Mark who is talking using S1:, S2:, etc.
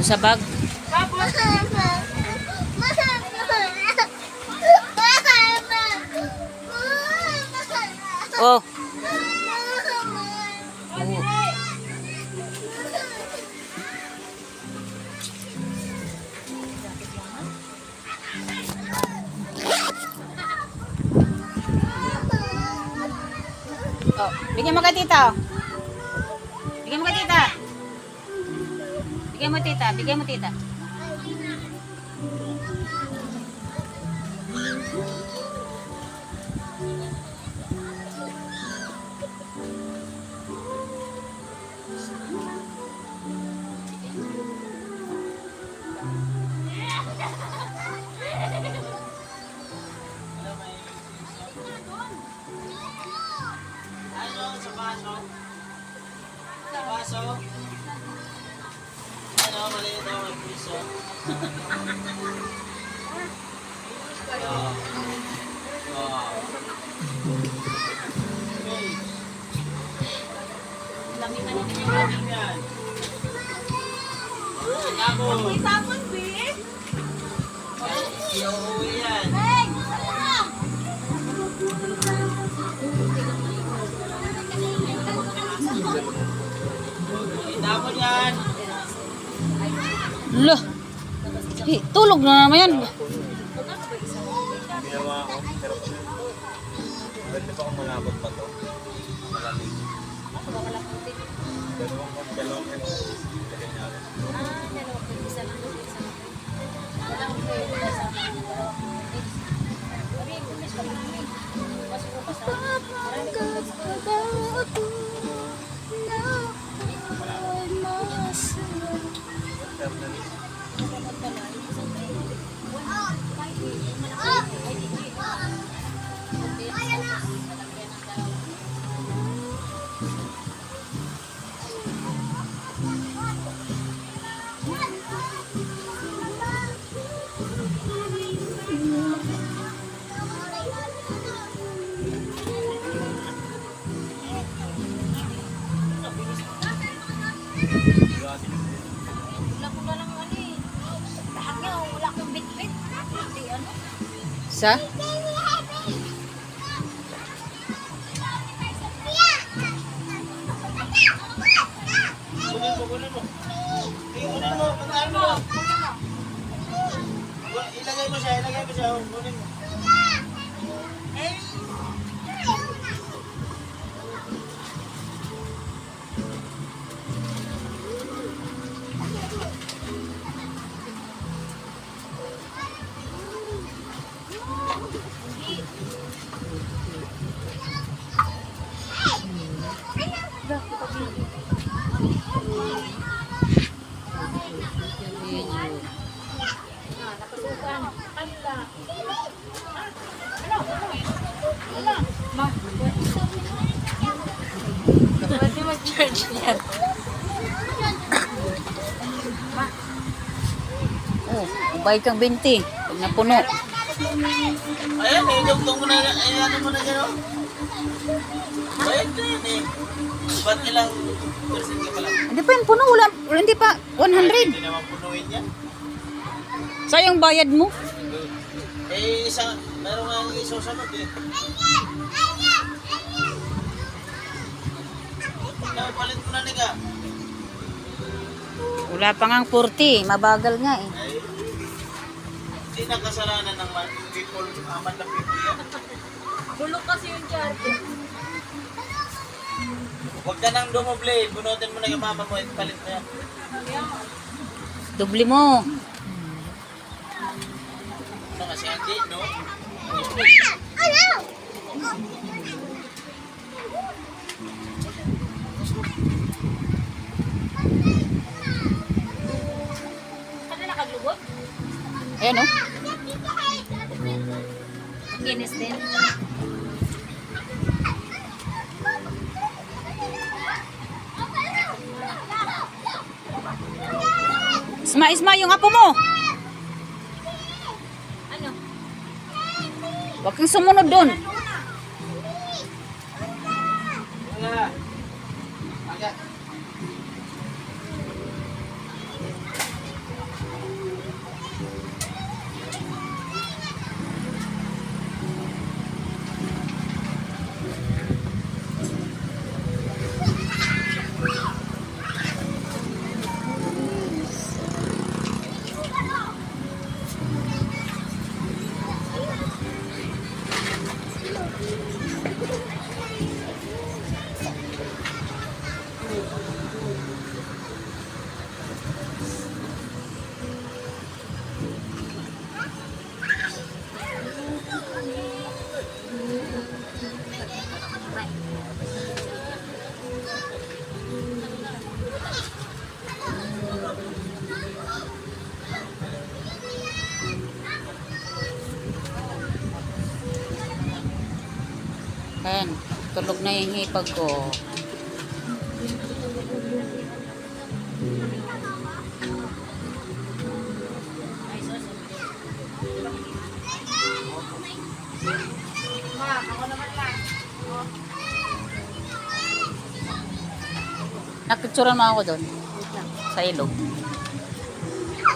S1: sa bag. Oh. Oh, bigyan mo kay tita. Bigyan mo kay tita. Bigyan mo tita, bigyan mo tita.
S2: Baso. Ano, maliit ako ang piso.
S3: Lamitan natin yung lami.
S2: Tapon.
S3: Tapon, babe.
S2: Iuwi yan. Tapon yan.
S1: Loh. Tulog na naman yan.
S2: Ginawa ko, pero pwede pa kung malabot pa to. Malamig. Dalawang
S1: Sa?
S2: Kunin mo. Pagkaan mo. Ilagay mo siya. Kunin mo.
S3: Pwede mag-charge niyan.
S1: Oh, bayad kang 20. Pag napuno.
S2: Ayan, dugtong mo na. Ayan, ano mo na dyan, oh. Bayad na yun, eh. Ba't ilang percent ka pala?
S1: Hindi pa yun puno. Hindi pa 100.
S2: Hindi naman punuin yan.
S1: Sayang bayad mo.
S2: Eh, meron nga yung isusunod, eh. Palit mo na niga.
S1: Wala pa ngang 40. Mabagal nga eh.
S2: Ay, hindi na kasalanan ng people, aman na people yan.
S3: Bulok kasi yung charger.
S2: Huwag ka nang dumoble, bunutin mo na yung mama mo at palit mo yan.
S1: Dubli mo.
S2: Ano kasi hindi, no?
S3: Ano nakaglubot?
S1: Ayan oh.
S3: Guinness din.
S1: Isma, yung apo mo.
S3: Ano?
S1: Huwag kang sumunod doon.
S2: Wala. Agad.
S1: Ayan, tulog na yung hipag ko.
S3: Ma, ako naman lang.
S1: Napicturan mo ako doon. Sa ilog.